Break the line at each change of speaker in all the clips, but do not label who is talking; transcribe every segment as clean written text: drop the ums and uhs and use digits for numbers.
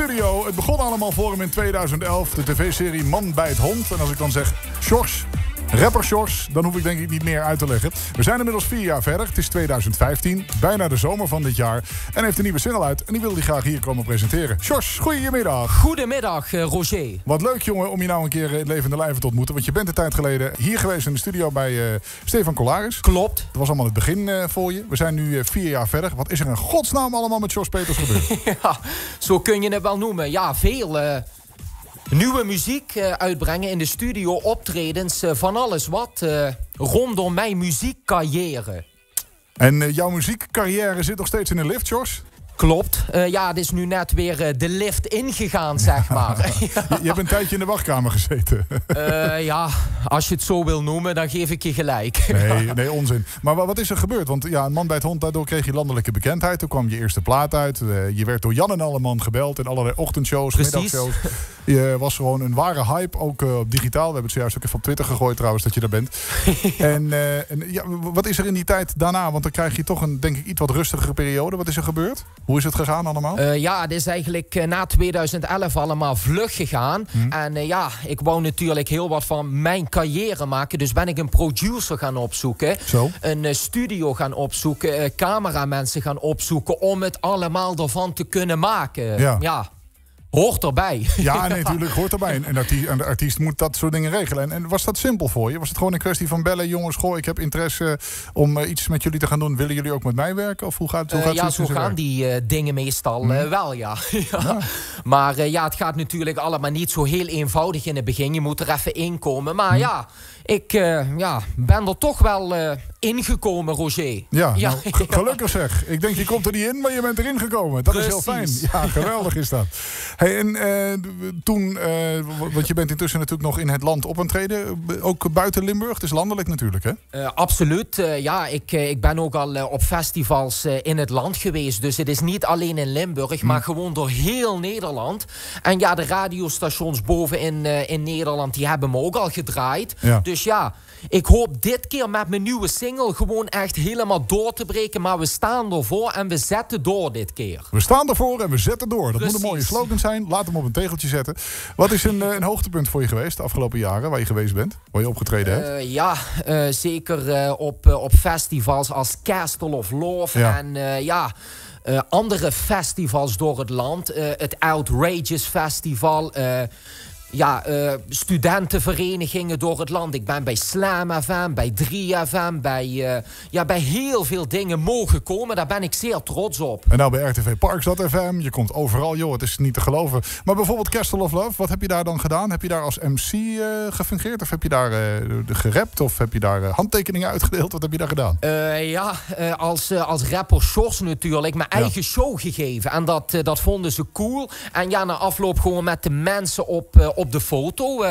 studio. Het begon allemaal voor hem in 2011. De tv-serie Man bij het Hond. En als ik dan zeg Sjors, rapper Sjors, dan hoef ik denk ik niet meer uit te leggen. We zijn inmiddels 4 jaar verder. Het is 2015, bijna de zomer van dit jaar. En heeft een nieuwe single uit. En die wil hij graag hier komen presenteren. Sjors, goedemiddag.
Goedemiddag, Roger.
Wat leuk, jongen, om je nou een keer in levende lijven te ontmoeten. Want je bent een tijd geleden hier geweest in de studio bij Stefan Collaris.
Klopt.
Dat was allemaal het begin voor je. We zijn nu 4 jaar verder. Wat is er in godsnaam allemaal met Sjors Peters gebeurd?
Ja, zo kun je het wel noemen. Ja, veel nieuwe muziek uitbrengen in de studio, optredens, van alles wat rondom mijn muziekcarrière.
En jouw muziekcarrière zit nog steeds in de lift, Sjors?
Klopt. Ja, het is nu net weer de lift ingegaan, zeg maar.
Je hebt een tijdje in de wachtkamer gezeten.
Ja, als je het zo wil noemen, dan geef ik je gelijk.
Nee, onzin. Maar wat is er gebeurd? Want ja, een Man bij het Hond, daardoor kreeg je landelijke bekendheid. Toen kwam je eerste plaat uit. Je werd door Jan en Alleman gebeld in allerlei ochtendshows, middagshows. Je was gewoon een ware hype, ook op digitaal. We hebben het zojuist ook even op Twitter gegooid trouwens, dat je daar bent. En ja, wat is er in die tijd daarna? Want dan krijg je toch een, denk ik, iets wat rustigere periode. Wat is er gebeurd? Hoe is het gegaan allemaal?
Ja, het is eigenlijk na 2011 allemaal vlug gegaan. En ja, ik wou natuurlijk heel wat van mijn carrière maken. Dus ben ik een producer gaan opzoeken.
Zo.
Een studio gaan opzoeken. Cameramensen gaan opzoeken om het allemaal ervan te kunnen maken. Ja. Hoort erbij.
Ja, nee, natuurlijk hoort erbij. En de artiest moet dat soort dingen regelen. En was dat simpel voor je? Was het gewoon een kwestie van bellen? Jongens, goh, ik heb interesse om iets met jullie te gaan doen. Willen jullie ook met mij werken? Of hoe gaat het?
Ja, zo gaan die dingen meestal wel, ja. Ja. Maar ja, het gaat natuurlijk allemaal niet zo heel eenvoudig in het begin. Je moet er even inkomen. Maar ja, ik ben er toch wel ingekomen, Roger.
Ja, nou, gelukkig zeg. Ik denk, je komt er niet in, maar je bent erin gekomen. Dat is heel fijn. Ja, geweldig is dat. Hey, en toen, want je bent intussen natuurlijk nog in het land op aan het treden. Ook buiten Limburg. Het is landelijk natuurlijk, hè?
Absoluut. Ja, ik ben ook al op festivals in het land geweest. Dus het is niet alleen in Limburg, maar gewoon door heel Nederland. En ja, de radiostations boven in Nederland, die hebben me ook al gedraaid. Ja. Dus ja, ik hoop dit keer met mijn nieuwe single gewoon echt helemaal door te breken. Maar we staan ervoor en we zetten door dit keer.
We staan ervoor en we zetten door. Dat moet een mooie slogan zijn. Laat hem op een tegeltje zetten. Wat is een hoogtepunt voor je geweest de afgelopen jaren waar je geweest bent? Waar je opgetreden hebt?
Ja, zeker op festivals als Castle of Love. Ja. En andere festivals door het land. Het Outrageous Festival. Studentenverenigingen door het land. Ik ben bij Slam FM, bij 3FM, bij heel veel dingen mogen komen. Daar ben ik zeer trots op.
En nou bij RTV Parks.fm, je komt overal, joh, het is niet te geloven. Maar bijvoorbeeld Castle of Love, wat heb je daar dan gedaan? Heb je daar als MC gefungeerd? Of heb je daar gerapt? Of heb je daar handtekeningen uitgedeeld? Wat heb je daar gedaan?
Als rapper Sjors natuurlijk, mijn eigen show gegeven. En dat vonden ze cool. En ja, na afloop gewoon met de mensen op de foto.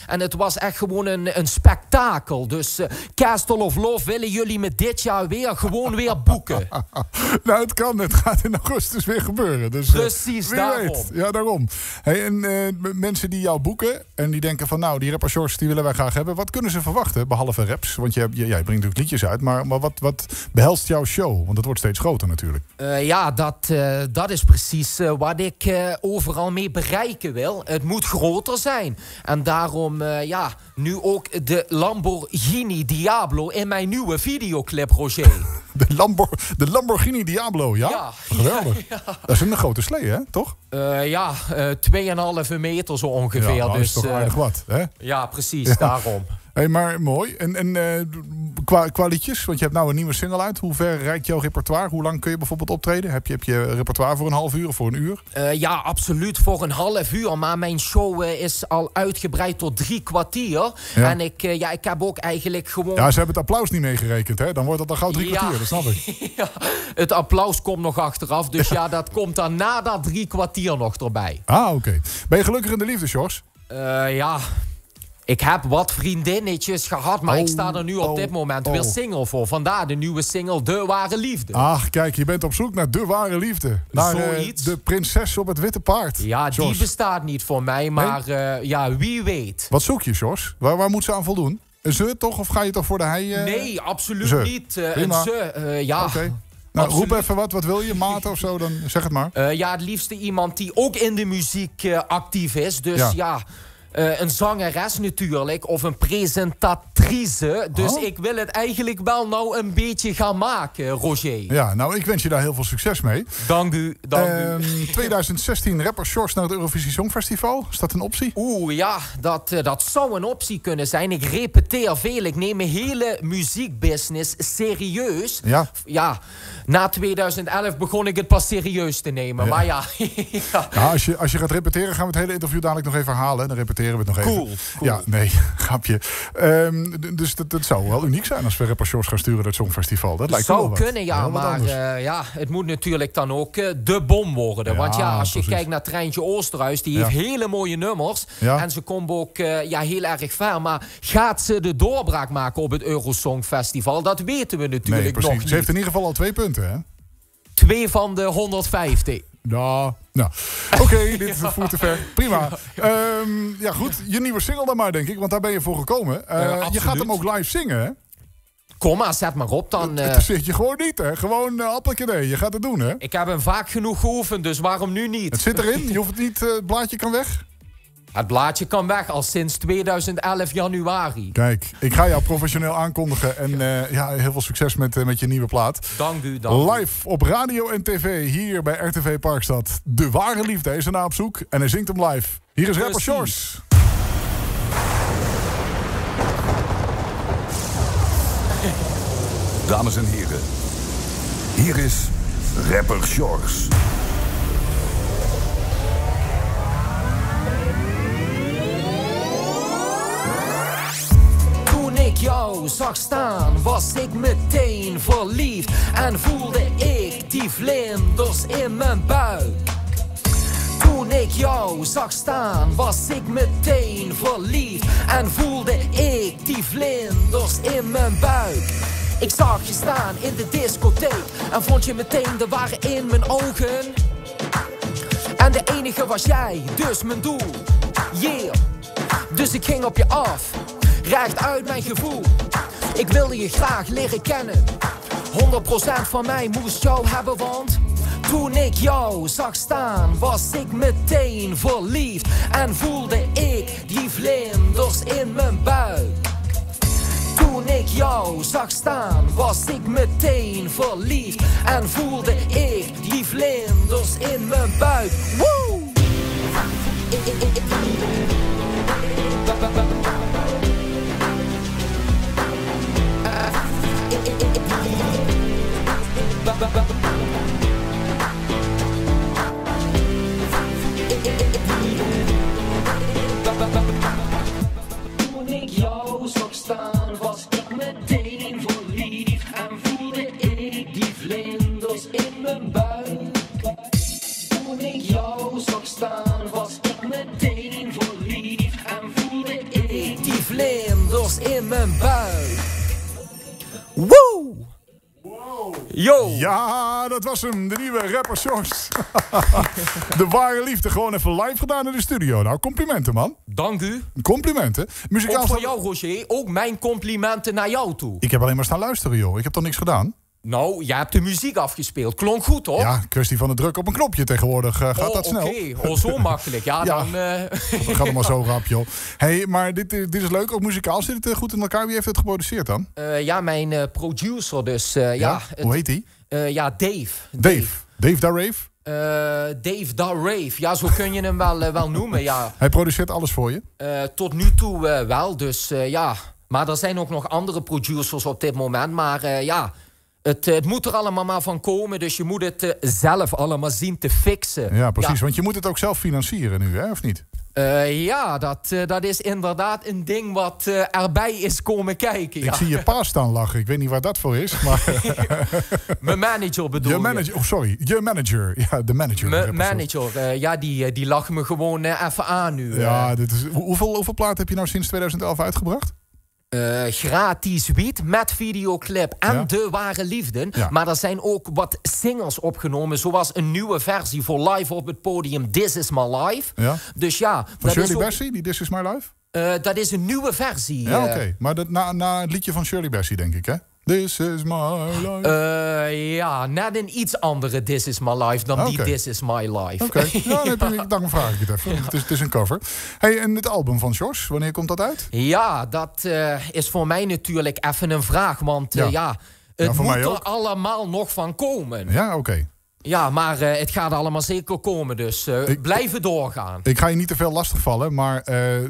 En het was echt gewoon een spektakel. Dus Castle of Love willen jullie me dit jaar gewoon weer boeken.
Nou, het kan. Het gaat in augustus weer gebeuren. Dus,
precies, daarom.
Weet. Ja, daarom. Hey, en mensen die jou boeken en die denken van nou, die rapper Sjors, die willen wij graag hebben. Wat kunnen ze verwachten, behalve raps? Want je brengt natuurlijk liedjes uit. Maar wat behelst jouw show? Want het wordt steeds groter natuurlijk.
Dat is precies wat ik overal mee bereiken wil. Het moet groter zijn. En daarom, nu ook de Lamborghini Diablo in mijn nieuwe videoclip, Roger.
De Lamborghini Diablo, ja?
Ja.
Geweldig. Ja. Dat is een grote slee, hè? Toch?
2,5 meter zo ongeveer.
Ja, dus, dat is toch aardig wat, hè?
Ja, precies, daarom.
Hey, maar mooi. En qua liedjes, want je hebt nou een nieuwe single uit. Hoe ver reikt jouw repertoire? Hoe lang kun je bijvoorbeeld optreden? Heb je repertoire voor een half uur of voor een uur?
Ja, absoluut voor een half uur. Maar mijn show is al uitgebreid tot 3 kwartier. Ja. En ik heb ook eigenlijk gewoon...
Ja, ze hebben het applaus niet meegerekend, hè? Dan wordt het al gauw 3 kwartier, dat snap ik.
Ja, het applaus komt nog achteraf. Dus dat komt dan na dat 3 kwartier nog erbij.
Ah, oké. Ben je gelukkig in de liefde, Sjors?
Ja... Ik heb wat vriendinnetjes gehad, maar ik sta er nu op dit moment weer single voor. Vandaar de nieuwe single De Ware Liefde.
Ach, kijk, je bent op zoek naar de ware liefde. Naar de prinses op het witte paard.
Ja,
Sjors.
die bestaat niet voor mij, maar wie weet.
Wat zoek je, Sjors? Waar moet ze aan voldoen? Een ze toch? Of ga je toch voor de hij?
Nee, absoluut niet. Een ze,
Okay. Nou, roep even wat wil je? Maat of zo, dan zeg het maar.
Ja, het liefste iemand die ook in de muziek actief is. Dus ja een zangeres natuurlijk, of een presentatrice. Dus ik wil het eigenlijk wel nou een beetje gaan maken, Roger.
Ja, nou, ik wens je daar heel veel succes mee.
Dank u, dank u.
2016 rapper Sjors naar het Eurovisie Songfestival. Is dat een optie?
Oeh, ja, dat zou een optie kunnen zijn. Ik repeteer veel, ik neem mijn hele muziekbusiness serieus. Ja, na 2011 begon ik het pas serieus te nemen. Ja. Maar ja.
Ja, als je gaat repeteren, gaan we het hele interview dadelijk nog even halen. Dan repeteren we het nog even.
Cool.
Ja, nee, grapje. Dus dat zou wel uniek zijn als we rapper Sjors gaan sturen naar het Songfestival. Dat lijkt me wel wat.
Zou kunnen, ja. Maar het moet natuurlijk dan ook de bom worden. Want ja, als je kijkt naar Treintje Oosterhuis, die heeft hele mooie nummers. Ja. En ze komt ook heel erg ver. Maar gaat ze de doorbraak maken op het Eurosongfestival? Dat weten we natuurlijk nog niet.
Ze heeft in ieder geval al 2 punten, hè?
2 van de 150.
Nou. Oké, dit voert te ver. Prima. Ja, goed. Je nieuwe single dan maar, denk ik. Want daar ben je voor gekomen. Je gaat hem ook live zingen, hè?
Kom maar, zet maar op dan.
Het zit je gewoon niet, hè? Gewoon appeltje nee. Je gaat het doen, hè?
Ik heb hem vaak genoeg geoefend, dus waarom nu niet?
Het zit erin. Je hoeft het niet. Het blaadje kan weg.
Het blaadje kan weg al sinds 2011 januari.
Kijk, ik ga jou professioneel aankondigen. En heel veel succes met je nieuwe plaat.
Dank u.
Live op radio en tv hier bij RTV Parkstad. De ware liefde is ernaar op zoek. En hij zingt hem live. Hier is rapper Sjors.
Dames en heren, hier is rapper Sjors.
Toen ik jou zag staan, was ik meteen verliefd. En voelde ik die vlinders in mijn buik. Toen ik jou zag staan, was ik meteen verliefd. En voelde ik die vlinders in mijn buik. Ik zag je staan in de discotheek en vond je meteen de ware in mijn ogen. En de enige was jij, dus mijn doel. Yeah. Dus ik ging op je af, recht uit mijn gevoel. Ik wilde je graag leren kennen. 100% van mij moest jou hebben, want toen ik jou zag staan, was ik meteen verliefd. En voelde ik die vlinders in mijn buik. Toen ik jou zag staan, was ik meteen verliefd. En voelde ik die vlinders in mijn buik. Woe! Toen ik jou zag staan, was ik meteen verliefd. En voelde ik die vlinders in mijn buik. Toen ik jou zag staan, was ik meteen verliefd. En voelde ik die vlinders in mijn buik. Woe! Yo!
Ja, dat was hem. De nieuwe rapper Sjors. De ware liefde. Gewoon even live gedaan in de studio. Nou, complimenten, man.
Dank u.
Complimenten.
Ook voor jou, Roger. Ook mijn complimenten naar jou toe.
Ik heb alleen maar staan luisteren, joh. Ik heb toch niks gedaan?
Nou, jij hebt de muziek afgespeeld. Klonk goed, hoor.
Ja, kwestie van de druk op een knopje tegenwoordig. Gaat dat snel?
Oké. Zo makkelijk. Ja, dan...
Dat gaat allemaal zo rap, joh. Hey, maar dit is leuk. Ook muzikaal zit het goed in elkaar. Wie heeft het geproduceerd dan?
Ja, mijn producer dus.
Hoe heet hij?
Dave.
Dave Da Rave?
Dave Da Rave. Ja, zo kun je hem wel noemen, ja.
Hij produceert alles voor je?
Tot nu toe wel, dus ja. Maar er zijn ook nog andere producers op dit moment. Maar ja... Het moet er allemaal maar van komen, dus je moet het zelf allemaal zien te fixen.
Ja, precies, want je moet het ook zelf financieren nu, hè, of niet?
Ja, dat is inderdaad een ding wat erbij is komen kijken. Ja.
Ik zie je pa staan lachen, ik weet niet waar dat voor is. Maar
mijn manager bedoel je?
Oh, sorry, je manager. Ja, de manager.
Mijn manager, ja, die lacht me gewoon even aan nu.
Ja, hoeveel platen heb je nou sinds 2011 uitgebracht?
Gratis wiet met videoclip en De Ware Liefde. Ja. Maar er zijn ook wat singles opgenomen, zoals een nieuwe versie voor live op het podium, This Is My Life. Ja. Dus ja,
van Shirley Bassey, die This Is My Life?
Dat is een nieuwe versie.
Ja, oké. Maar na het liedje van Shirley Bassey, denk ik, hè? This is my life.
Ja, net een iets andere This is my life dan die This is my life.
Oké, ja, dan vraag ik het even. Ja. Het is een cover. Hey, en het album van Sjors, wanneer komt dat uit?
Ja, dat is voor mij natuurlijk even een vraag. Want het moet er allemaal nog van komen.
Ja, oké.
Ja, maar het gaat allemaal zeker komen, dus blijven doorgaan.
Ik ga je niet te veel lastigvallen, maar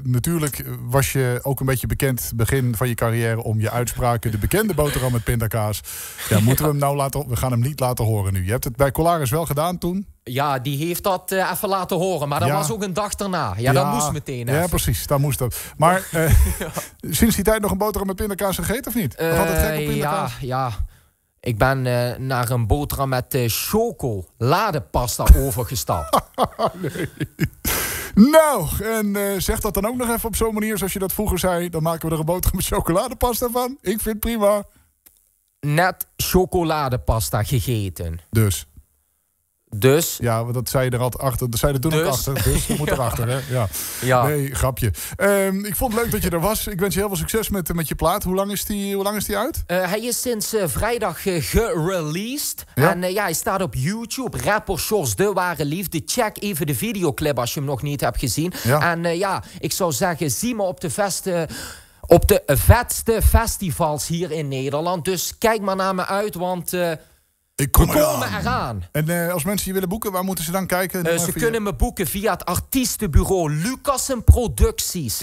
natuurlijk was je ook een beetje bekend begin van je carrière om je uitspraken, de bekende boterham met pindakaas. Ja, moeten we hem nou we gaan hem niet laten horen nu. Je hebt het bij Colaris wel gedaan toen?
Ja, die heeft dat even laten horen, maar dat was ook een dag daarna. Ja, dat moest meteen even.
Ja, precies, dat moest dat. Maar sinds die tijd nog een boterham met pindakaas gegeten of niet? Of had het gek op pindakaas?
Ja. Ik ben naar een boterham met chocoladepasta overgestapt.
Nee. Nou, en zeg dat dan ook nog even op zo'n manier zoals je dat vroeger zei. Dan maken we er een boterham met chocoladepasta van. Ik vind het prima.
Net chocoladepasta gegeten.
Dus? Ja, dat zei je er altijd achter. Dat zei je er toen ook achter. Dus we moeten erachter, hè? Ja. Nee, grapje. Ik vond het leuk dat je er was. Ik wens je heel veel succes met je plaat. Hoe lang is die uit?
Hij is sinds vrijdag gereleased. Ja? En hij staat op YouTube. Rapper Sjors, De Ware Liefde. Check even de videoclip als je hem nog niet hebt gezien. Ja. En ik zou zeggen, zie me op de vetste festivals hier in Nederland. Dus kijk maar naar me uit, want... we komen eraan.
En als mensen je willen boeken, waar moeten ze dan kijken?
Ze kunnen me boeken via het artiestenbureau Lucassen Producties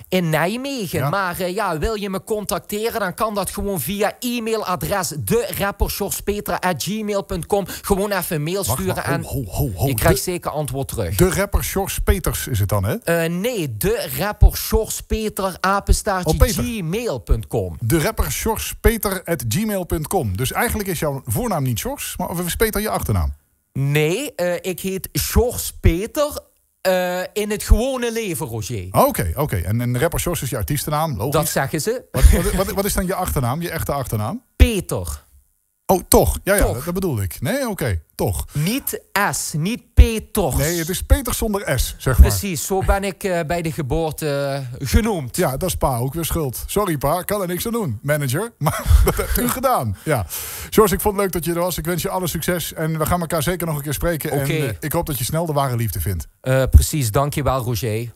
in Nijmegen. Ja. Maar wil je me contacteren, dan kan dat gewoon via e-mailadres derappersjorspetra@gmail.com. Gewoon even een mail sturen en je krijgt zeker antwoord terug.
De rapper Sjors Peters is het dan, hè?
Nee, de rapper Sjors Peter @gmail.com.
De rapper Sjors Peter @gmail.com. Dus eigenlijk is jouw voornaam niet Sjors, maar of is Peter je achternaam?
Nee, ik heet Sjors Peter in het gewone leven, Roger.
Oké. En rapper Sjors is je artiestennaam, logisch.
Dat zeggen ze.
Wat is dan je achternaam, je echte achternaam?
Peter.
Oh, toch? Ja, dat bedoelde ik. Nee, oké, toch.
Niet S, niet Peters.
Nee, het is Peters zonder S, zeg maar.
Precies, zo ben ik bij de geboorte genoemd.
Ja, dat is pa ook weer schuld. Sorry pa, kan er niks aan doen, manager. Maar dat hebt u gedaan. Ja. Sjors, ik vond het leuk dat je er was. Ik wens je alle succes. En we gaan elkaar zeker nog een keer spreken. Okay. En ik hoop dat je snel de ware liefde vindt.
Precies, dankjewel Roger.